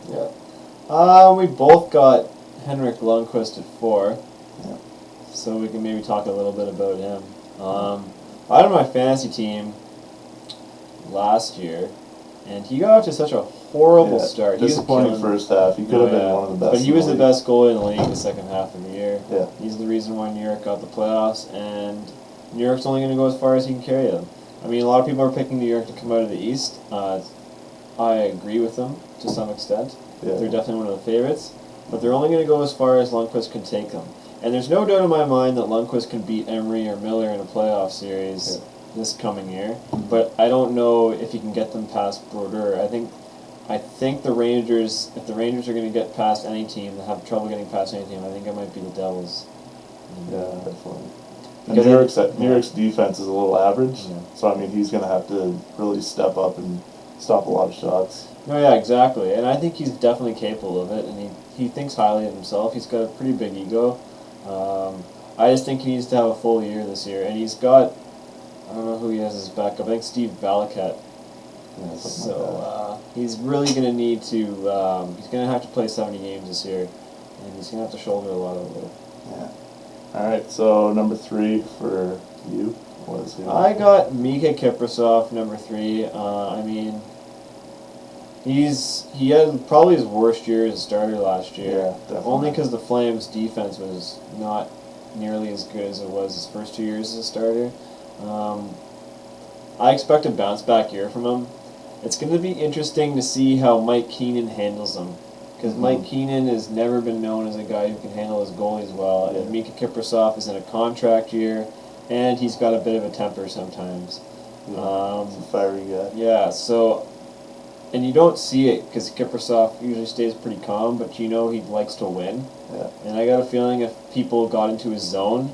Yeah. We both got Henrik Lundqvist at 4. Yeah. So we can maybe talk a little bit about him. I had my fantasy team last year, and he got off to such a horrible start. Disappointing first half. He could have been one of the best. But he was the best goalie in the league the second half of the year. Yeah. He's the reason why New York got the playoffs, and New York's only going to go as far as he can carry them. I mean, a lot of people are picking New York to come out of the East. I agree with them to some extent. Yeah. They're definitely one of the favorites, but they're only going to go as far as Lundqvist can take them. And there's no doubt in my mind that Lundqvist can beat Emery or Miller in a playoff series this coming year. But I don't know if he can get them past Brodeur. I think the Rangers, if the Rangers are going to get past any team, they have trouble getting past any team. I think it might be the Devils. Yeah, definitely. And New York's defense is a little average, so I mean he's going to have to really step up and stop a lot of shots. No, yeah, exactly. And I think he's definitely capable of it, and he thinks highly of himself. He's got a pretty big ego. I just think he needs to have a full year this year, and he's got, I don't know who he has as backup. I think Steve Valakat. Yeah, so he's really going to need to, he's going to have to play 70 games this year, and he's going to have to shoulder a lot of it. Yeah. All right, so number 3 for you was who? I got Mika Kiprasov, number 3. I mean, he had probably his worst year as a starter last year. Yeah, definitely. Only because the Flames' defense was not nearly as good as it was his first 2 years as a starter. I expect a bounce back year from him. It's going to be interesting to see how Mike Keenan handles him. Because Mike Keenan has never been known as a guy who can handle his goalies well. And Mika Kiprasov is in a contract year, and he's got a bit of a temper sometimes. Yeah, he's a fiery guy. Yeah, so, and you don't see it because Kiprasov usually stays pretty calm, but you know he likes to win. Yeah. And I got a feeling if people got into his zone,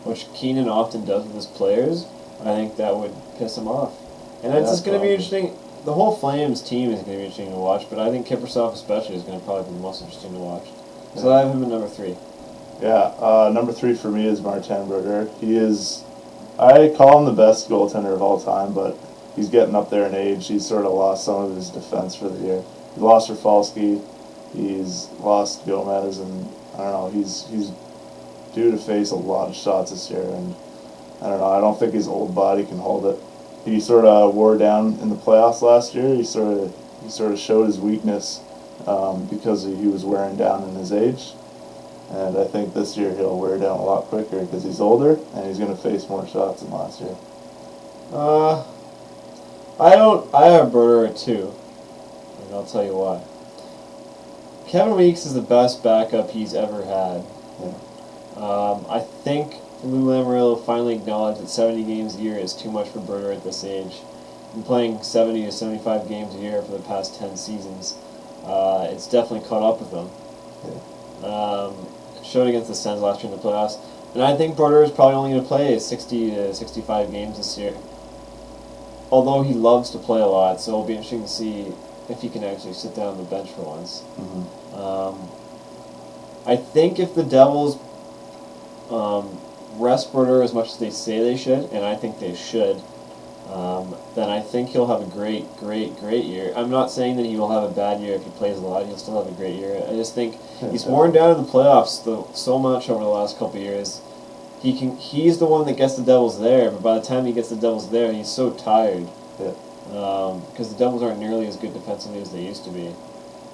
which Keenan often does with his players, I think that would piss him off. And it's just going to be interesting. The whole Flames team is going to be interesting to watch, but I think Kiprasov especially is going to probably be the most interesting to watch. So I have him at number 3. Yeah, number 3 for me is Martin Brodeur. He is, I call him the best goaltender of all time, but he's getting up there in age. He's sort of lost some of his defense for the year. He lost Rafalski, he's lost Gomez, and I don't know, he's due to face a lot of shots this year, and I don't know, I don't think his old body can hold it. He sort of wore down in the playoffs last year. He sort of showed his weakness because he was wearing down in his age. And I think this year he'll wear down a lot quicker because he's older and he's going to face more shots than last year. I have Brodeur at 2, and I'll tell you why. Kevin Weeks is the best backup he's ever had. Yeah. I think Lou Lamoriello finally acknowledged that 70 games a year is too much for Brodeur at this age. Been playing 70 to 75 games a year for the past 10 seasons. It's definitely caught up with him. Yeah. Showed against the Sens last year in the playoffs. And I think Brodeur is probably only going to play 60 to 65 games this year. Although he loves to play a lot, so it'll be interesting to see if he can actually sit down on the bench for once. I think if the Devils rest Brodeur as much as they say they should, and I think they should, then I think he'll have a great year. I'm not saying that he will have a bad year if he plays a lot. He'll still have a great year. I just think he's worn down in the playoffs so much over the last couple of years. He's the one that gets the Devils there, but by the time he gets the Devils there, he's so tired. Yeah. Because the Devils aren't nearly as good defensively as they used to be.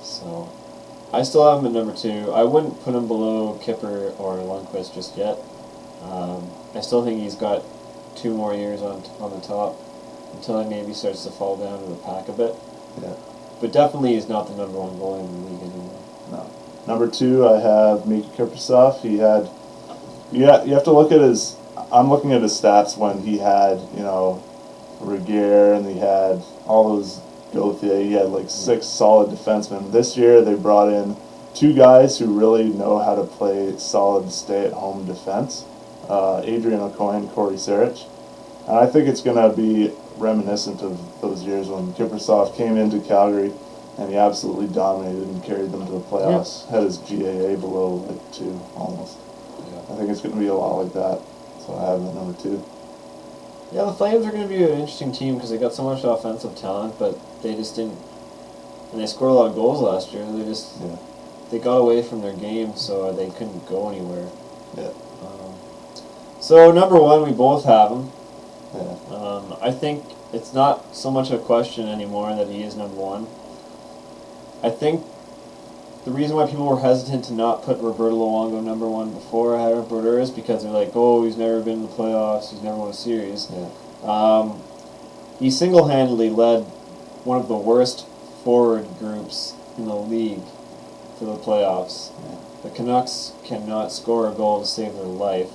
So I still have him at number 2. I wouldn't put him below Kipper or Lundqvist just yet. I still think he's got 2 more years on the top until he maybe starts to fall down to the pack a bit. Yeah. But definitely he's not the number 1 goalie in the league anymore. No. Number 2, I have Mika Kiprasov. He had, you have to look at his, I'm looking at his stats when he had, Regier and he had all those Gauthier. He had like 6 solid defensemen. This year they brought in 2 guys who really know how to play solid stay-at-home defense. Adrian Aucoin, Corey Sarich. And I think it's going to be reminiscent of those years when Kiprasov came into Calgary and he absolutely dominated and carried them to the playoffs. Yep. Had his GAA below like 2 almost. Yeah. I think it's going to be a lot like that. So I have him at number 2. Yeah, the Flames are going to be an interesting team because they got so much offensive talent, but they just didn't and they scored a lot of goals last year. They just Yeah. they got away from their game, so they couldn't go anywhere. Yeah. So number one, we both have him. Yeah. I think it's not so much a question anymore that he is number one. I think the reason why people were hesitant to not put Roberto Luongo number one before ahead of Brodeur is because they're like, oh, he's never been in the playoffs, he's never won a series. Yeah. He single-handedly led one of the worst forward groups in the league to the playoffs. Yeah. The Canucks cannot score a goal to save their life.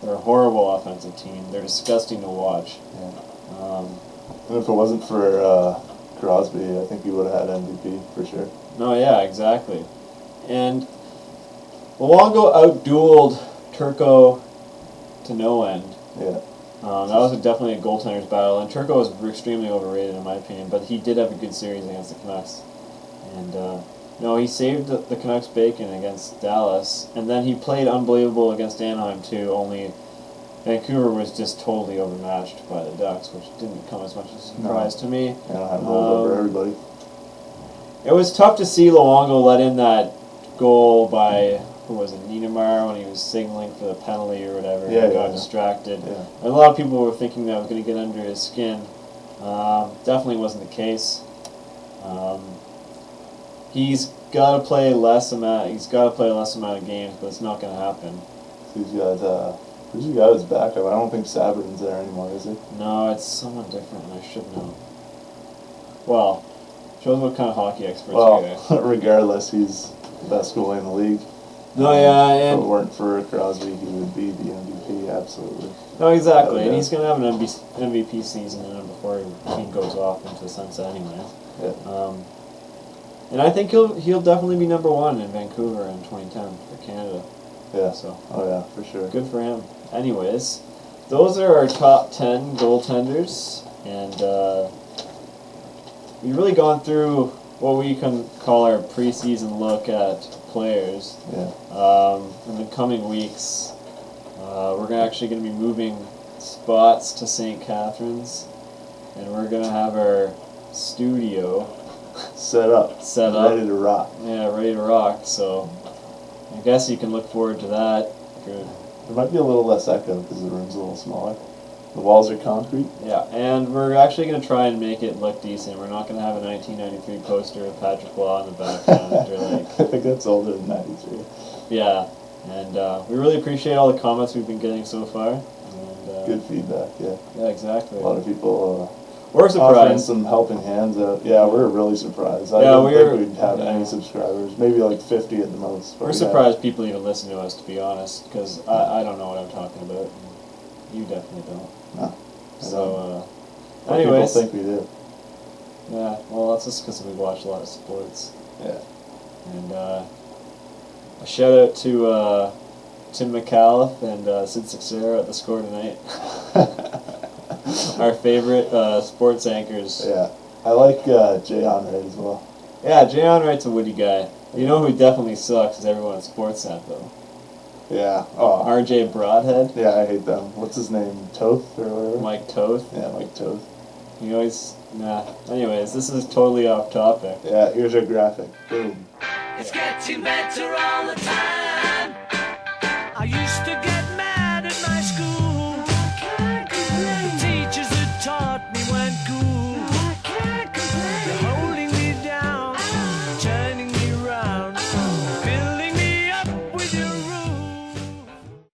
They're a horrible offensive team. They're disgusting to watch. Yeah. And if it wasn't for Crosby, I think he would have had MVP for sure. No, yeah, exactly. And Luongo outdueled Turco to no end. Yeah. That was definitely a goaltender's battle, and Turco was extremely overrated in my opinion, but he did have a good series against the Canucks. And no, he saved the Canucks bacon against Dallas, and then he played unbelievable against Anaheim too, only Vancouver was just totally overmatched by the Ducks, which didn't come as much as a surprise to me. Anaheim rolled over everybody. It was tough to see Luongo let in that goal by, who was it, Niedermayer, when he was signaling for the penalty or whatever. Yeah, and got yeah. distracted. Yeah. And a lot of people were thinking that was going to get under his skin. Definitely wasn't the case. He's got to play less amount. He's got to play a less amount of games, but it's not going to happen. He's got who's he got his backup? I don't think Sabrin's there anymore, is he? No, it's someone different, and I should know. Well, shows what kind of hockey experts you are. Well, regardless, he's the best goalie in the league. No, yeah, If and it weren't for Crosby, he would be the MVP, absolutely. no, exactly, Oh, and yeah. he's going to have an MVP season in him before he goes off into the sunset anyway. Yeah. And I think he'll definitely be number one in Vancouver in 2010 for Canada. Yeah. So Oh yeah, for sure. good for him. Anyways, those are our top 10 goaltenders, and we've really gone through what we can call our preseason look at players. Yeah. In the coming weeks, we're actually going to be moving spots to St. Catharines, and we're going to have our studio Set up. Ready to rock. Yeah, ready to rock. So I guess you can look forward to that. Good. There might be a little less echo because the room's a little smaller. The walls are concrete. Yeah, and we're actually going to try and make it look decent. We're not going to have a 1993 poster of Patrick Law in the background. I think that's older than 93. Yeah, and we really appreciate all the comments we've been getting so far. And, Good feedback, yeah. Yeah, exactly. A lot of people We're offering surprised. some helping hands out. Yeah, we're really surprised. I Yeah, didn't we're- think we'd have yeah. any subscribers. Maybe like 50 at the most. but We're we surprised people even listen to us, to be honest, because I don't know what I'm talking about. You definitely don't. No. So, But anyways. people think we do. Yeah, well, that's just because we watch a lot of sports. Yeah. And a shout out to Tim McAuliffe and Sid Sixera at the Score tonight. Our favorite sports anchors. Yeah. I like Jay Onraid as well. Yeah, Jay Onright's a witty guy. You know who definitely sucks is everyone at Sportsnet, though. Yeah. Oh. RJ Broadhead. Yeah, I hate them. What's his name? Toth or whatever? Mike Toth. Yeah, Mike Toth. You always... Nah. Anyways, this is totally off topic. Yeah, here's our graphic. Boom. It's getting better all the time.